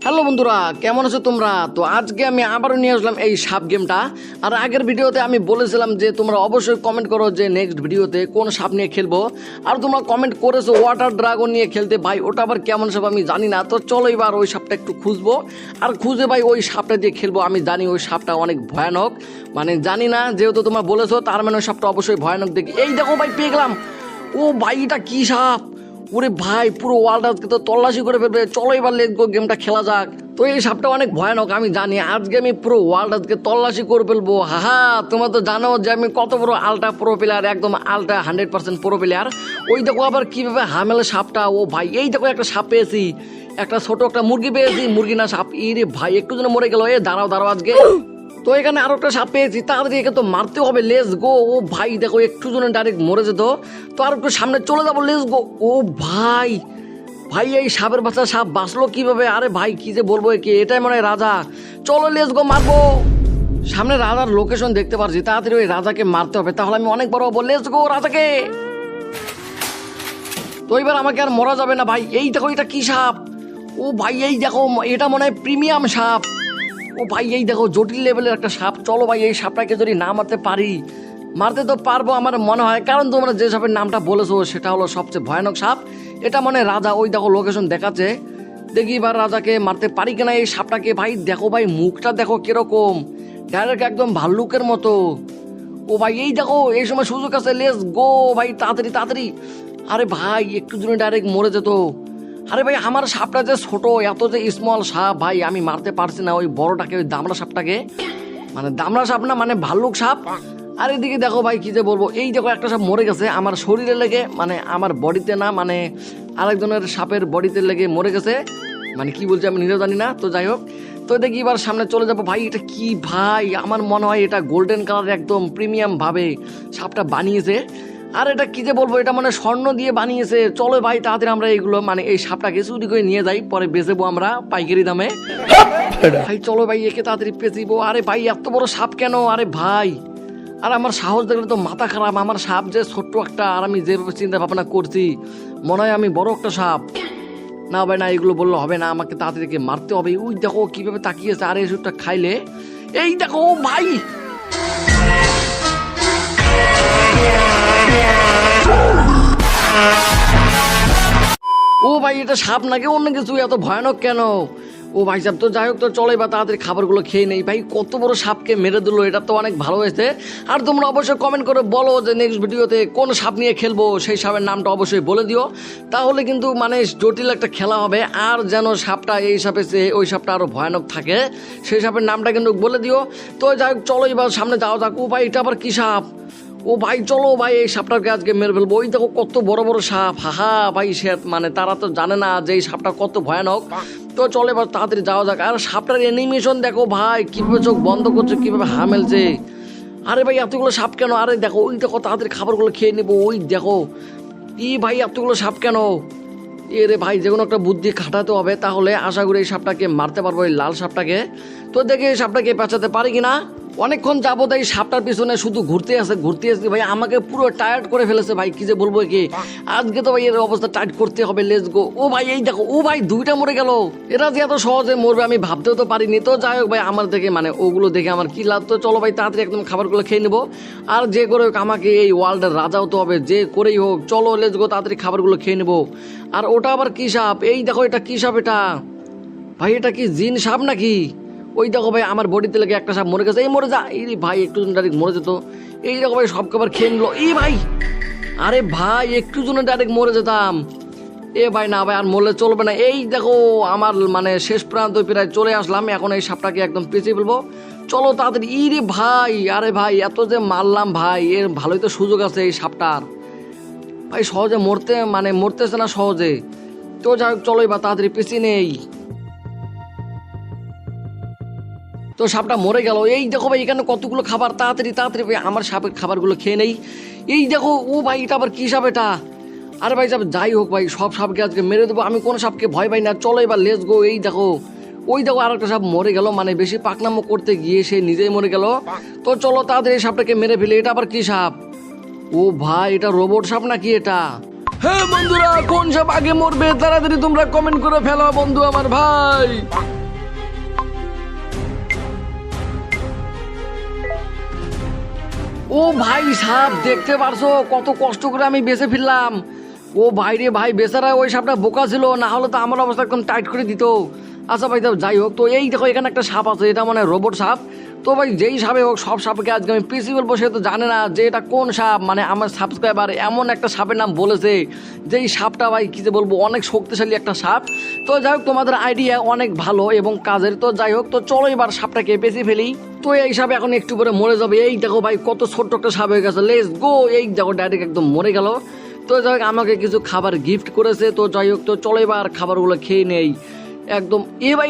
Hello বন্ধুরা, কেমন আছো তোমরা? তো আজকে আমি আবারও নিয়ে আসলাম এই সাপ গেমটা। আর আগের ভিডিওতে আমি বলেছিলাম যে তোমরা অবশ্যই কমেন্ট করো যে নেক্সট ভিডিওতে কোন সাপ নিয়ে খেলবো। আর তোমরা কমেন্ট করেছো ওয়াটার ড্রাগন নিয়ে খেলতে। ভাই ওটা আবার কেমন সাপ আমি জানি না, তো চলো এবার ওই সাপটা একটু খুঁজবো। আর খুঁজে ভাই ওই সাপটা দিয়ে খেলবো। আমি জানি ওই সাপটা অনেক ভয়ানক, মানে জানি না, যেহেতু তোমরা বলেছো তার মানে ওই সাপটা অবশ্যই ভয়ানক দেখি। এই দেখো ভাই, পেয়ে গেলাম। ও ভাই, এটা কি সাপ? ওরে ভাই, পুরো ওয়ার্ল্ডকে তো তল্লাশি করে ফেলবে। চলো এবার লেটস গো, গেমটা খেলা যাক। তো এই সাপটা অনেক ভয়ানক আমি জানি। আজকে আমি পুরো ওয়ার্ল্ডকে তল্লাশি করে ফেলবো। হাহা, তোমরা তো জানো যে আমি কত বড় আলট্রা প্রো প্লেয়ার, একদম আলট্রা 100% প্রো প্লেয়ার। ওই দেখো আবার কিভাবে হামেলে সাপটা। ও ভাই, এই দেখো একটা সাপ পেয়েছি, একটা ছোট একটা মুরগি পেয়েছি। মুরগি না সাপ, ইরে ভাই একটু যেন মরে গেল। দাঁড়াও দাঁড়াও, আজকে তো এখানে আরো একটা সাপ পেয়েছি, তাড়াতাড়ি একে তো মারতে হবে। Let's go. ও ভাই দেখো, একটু জন্য ডাইরেক্ট মরে যেত। তো আর একটু সামনে চলে যাবো। Let's go. ও ভাই, ভাই এই সাপের বাচ্চা সাপ বাঁচলো কিভাবে? আরে ভাই কি যে বলবো, একে এটাই মনে হয় রাজা। চলো লেটস গো, মারবো। সামনে রাজার লোকেশন দেখতে পাচ্ছি, তাড়াতাড়ি ওই রাজাকে মারতে হবে, তাহলে আমি অনেক বড় হবো। লেটস গো, রাজাকে। তো এবার আমাকে আর মরা যাবে না ভাই। এই দেখো, এটা কি সাপ? ও ভাই এই দেখো, এটা মনে হয় প্রিমিয়াম সাপ। ও ভাই এই দেখো, জটিল লেভেলের একটা সাপ। চলো ভাই, এই সাপটাকে যদি না মারতে পারি, মারতে তো পারবো আমার মনে হয়, কারণ তোমরা যে সাপের নামটা বলেছো সেটা হলো সবচেয়ে ভয়ানক সাপ। এটা মনে হয় রাজা। ওই দেখো লোকেশন দেখাচ্ছে, দেখি এবার রাজাকে মারতে পারি কিনা এই সাপটাকে। ভাই দেখো ভাই, মুখটা দেখো কিরকম, ডাইরেক্ট একদম ভাল্লুকের মতো। ও ভাই এই দেখো, এই সময় সুযোগ আছে। লেটস গো ভাই, তাড়াতাড়ি তাড়াতাড়ি। আরে ভাই একটু জন্য ডাইরেক্ট মরে যেত। আরে ভাই, আমার সাপটা যে ছোট, এত যে স্মল সাপ, ভাই আমি মারতে পারছি না ওই বড়টাকে, ওই দামড়া সাপটাকে। মানে দামড়া সাপ না, মানে ভাল্লুক সাপ। আর এদিকে দেখো ভাই, কি যে বলবো, এই দেখো একটা সাপ মরে গেছে আমার শরীরে লেগে, মানে আমার বডিতে না, মানে আরেকজনের সাপের বডিতে লেগে মরে গেছে। মানে কি বলছে আমি নিজেও জানি না। তো যাই হোক, তো দেখি এবার সামনে চলে যাবো। ভাই এটা কি ভাই? আমার মনে হয় এটা গোল্ডেন কালার, একদম প্রিমিয়াম ভাবে সাপটা বানিয়েছে। আর এটা কি যে বলবো, এটা মানে স্বর্ণ দিয়ে বানিয়েছে। চলো ভাই তাড়াতাড়ি আমরা এইগুলো, মানে এই সাপটাকে চুরি করে নিয়ে যাই, পরে বেচবো আমরা পাইকারি দামে। ভাই চলো ভাই, একে তাড়াতাড়ি পেঁচিবো। আরে ভাই এত বড় সাপ কেন? আরে ভাই, আর আমার সাহস দেখলে তো মাথা খারাপ। আমার সাপ যে ছোট্ট একটা, আর আমি যেভাবে চিন্তা ভাবনা করছি মনে হয় আমি বড় একটা সাপ। না ভাই না, এগুলো বললে হবে না, আমাকে তাড়াতাড়ি মারতে হবে। ওই দেখো কিভাবে তাকিয়েছে, আর এই সুটটা খাইলে। এই দেখো ভাই, ও ভাই এটা সাপ নাকি অন্য কিছু? এত ভয়ানক কেন? ও ভাই সাহেব, তো যাই হোক, তো চলে বা তাড়াতাড়ি খাবারগুলো খেয়ে নেই। ভাই কত বড় সাপকে মেরে দিল, এটা তো অনেক ভালো হয়েছে। আর তোমরা অবশ্যই কমেন্ট করে বলো যে নেক্সট ভিডিওতে কোন সাপ নিয়ে খেলবো, সেই সাপের নামটা অবশ্যই বলে দিও। তাহলে কিন্তু মানে জটিল একটা খেলা হবে। আর যেন সাপটা এই সাপে ওই সাপটা আরো ভয়ানক থাকে, সেই সাপের নামটা কিন্তু বলে দিও। তো যাই হোক, চলো এবার সামনে যাওয়া যাক। ও ভাই এটা আবার কি সাপ? ও ভাই চলো ভাই, এই সাপটাকে আজকে মেরে ফেলবো। ওই দেখো কত বড় বড় সাপ। হাহা ভাই, সে মানে তারা তো জানে না যে এই সাপটা কত ভয়ানক। তো চলে এবার তাড়াতাড়ি যাওয়া যাক। আর সাপটার অ্যানিমেশন দেখো ভাই, কিভাবে চোখ বন্ধ করছে, কিভাবে হামেলছে। আরে ভাই এতগুলো সাপ কেন? আরে দেখো, ওই দেখো তাড়াতাড়ি খাবারগুলো খেয়ে নেবো। ওই দেখো, ই ভাই এতগুলো সাপ কেন? এ রে ভাই, যে কোনো একটা বুদ্ধি খাটাতে হবে, তাহলে আশা করি এই সাপটাকে মারতে পারবো, এই লাল সাপটাকে। তো দেখি এই সাপটাকে পেঁচাতে পারি কিনা। অনেকক্ষণ যাবত এই সাপটার পিছনে শুধু ঘুরতে আসে ভাই, আমাকে পুরো টায়ার্ড করে ফেলেছে ভাই। কি যে বলবো, কি আজকে তো ভাই এর অবস্থা টাইট করতে হবে। Let's go. ও ভাই এই দেখো, ও ভাই দুইটা মরে গেল। এরা যে এত সহজে মরবে আমি ভাবতেও তো পারিনি। তো যাই হোক ভাই, আমার দেখে মানে ওগুলো দেখে আমার কি লাভ। তো চলো ভাই তাড়াতাড়ি একদম খাবারগুলো খেয়ে নেবো। আর যে করে হোক আমাকে এই ওয়ার্ল্ডের রাজা হতে হবে, যে করেই হোক। চলো লেটস গো, তাড়াতাড়ি খাবারগুলো খেয়ে নেবো। আর ওটা আবার কি সাপ? এই দেখো, এটা কি সাপ এটা? ভাই এটা কি জিন সাপ নাকি? ওই দেখো ভাই, আমার বডিতে লেগে একটা সাপ মরে গেছে। এই মরে যা। এই ভাই একটু ডাইরেক্ট মরে যেত। এই দেখো ভাই, সব খাবার খেয়ে নিল। এই ভাই, আরে ভাই একটু জন্য ডাইরেক্ট মরে যেতাম। এ ভাই না ভাই, আর মরলে চলবে না। এই দেখো আমার মানে শেষ প্রান্ত প্রায় চলে আসলাম। এখন এই সাপটাকে একদম পেঁচিয়ে ফেলবো। চলো তাড়াতাড়ি। ইরে ভাই, আরে ভাই এত যে মারলাম ভাই, এর ভালোই তো সুযোগ আছে এই সাপটার। ভাই সহজে মরতেছে না সহজে। তো যাই হোক, চলো এবার তাড়াতাড়ি পেঁচিয়ে নেই। তো সাপটা মরে গেল। এই দেখো ভাই, এখানে কতগুলো খাবার। তাড়াতাড়ি তাড়াতাড়ি ভাই আমার সাপের খাবারগুলো খেয়ে নেই। এই দেখো, ও ভাই এটা আবার কি সাপ এটা? আরে ভাই সাপ, যাই হোক ভাই, সব সাপকে আজকে মেরে দেবো। আমি কোনো সাপকে ভয় পাই না। চলো এবার লেটস গো। এই দেখো, ওই দেখো আর একটা সাপ মরে গেল, মানে বেশি পাকনামো করতে গিয়ে সে নিজেই মরে গেল। তো চলো তাড়াতাড়ি এই সাপটাকে মেরে ফেলে। এটা আবার কি সাপ? ও ভাই, এটা রোবট সাপ নাকি এটা? হ্যাঁ বন্ধুরা, কোন সাপ আগে মরবে তাড়াতাড়ি তোমরা কমেন্ট করে ফেলো বন্ধু আমার ভাই। ও ভাই সাপ দেখতে পারছো কত কষ্ট করে আমি বেঁচে ফিরলাম। ও ভাই রে ভাই, বেচারা ওই সাপটা বোকা ছিল, না হলে তো আমার অবস্থা একদম টাইট করে দিত। আচ্ছা ভাই, তো যাই হোক, তো এই দেখো এখানে একটা সাপ আছে, এটা মানে রোবট সাপ। তো ভাই যেই সাপে হোক, সব সাপকে আজকে আমি পিসি বলবো, সে তো জানে না যে এটা কোন সাপ। মানে আমার সাবস্ক্রাইবার এমন একটা সাপের নাম বলেছে, যেই সাপটা ভাই কি যে বলবো, অনেক শক্তিশালী একটা সাপ। তো যাই হোক, তোমাদের আইডিয়া অনেক ভালো এবং কাজের। তো যাই হোক, তো চলো এবার সাপটাকে বেঁচে ফেলি। তো এই সাপ এখন একটু পরে মরে যাবে। এই দেখো ভাই কত ছোট্ট একটা সাপ হয়ে গেছে, লেটস গো। এই দেখো ডাইরেক্ট একদম মরে গেল। তো যাই হোক, আমাকে কিছু খাবার গিফট করেছে। তো যাই হোক, তো চলো এবার খাবারগুলো খেয়ে নেই একদম। এ ভাই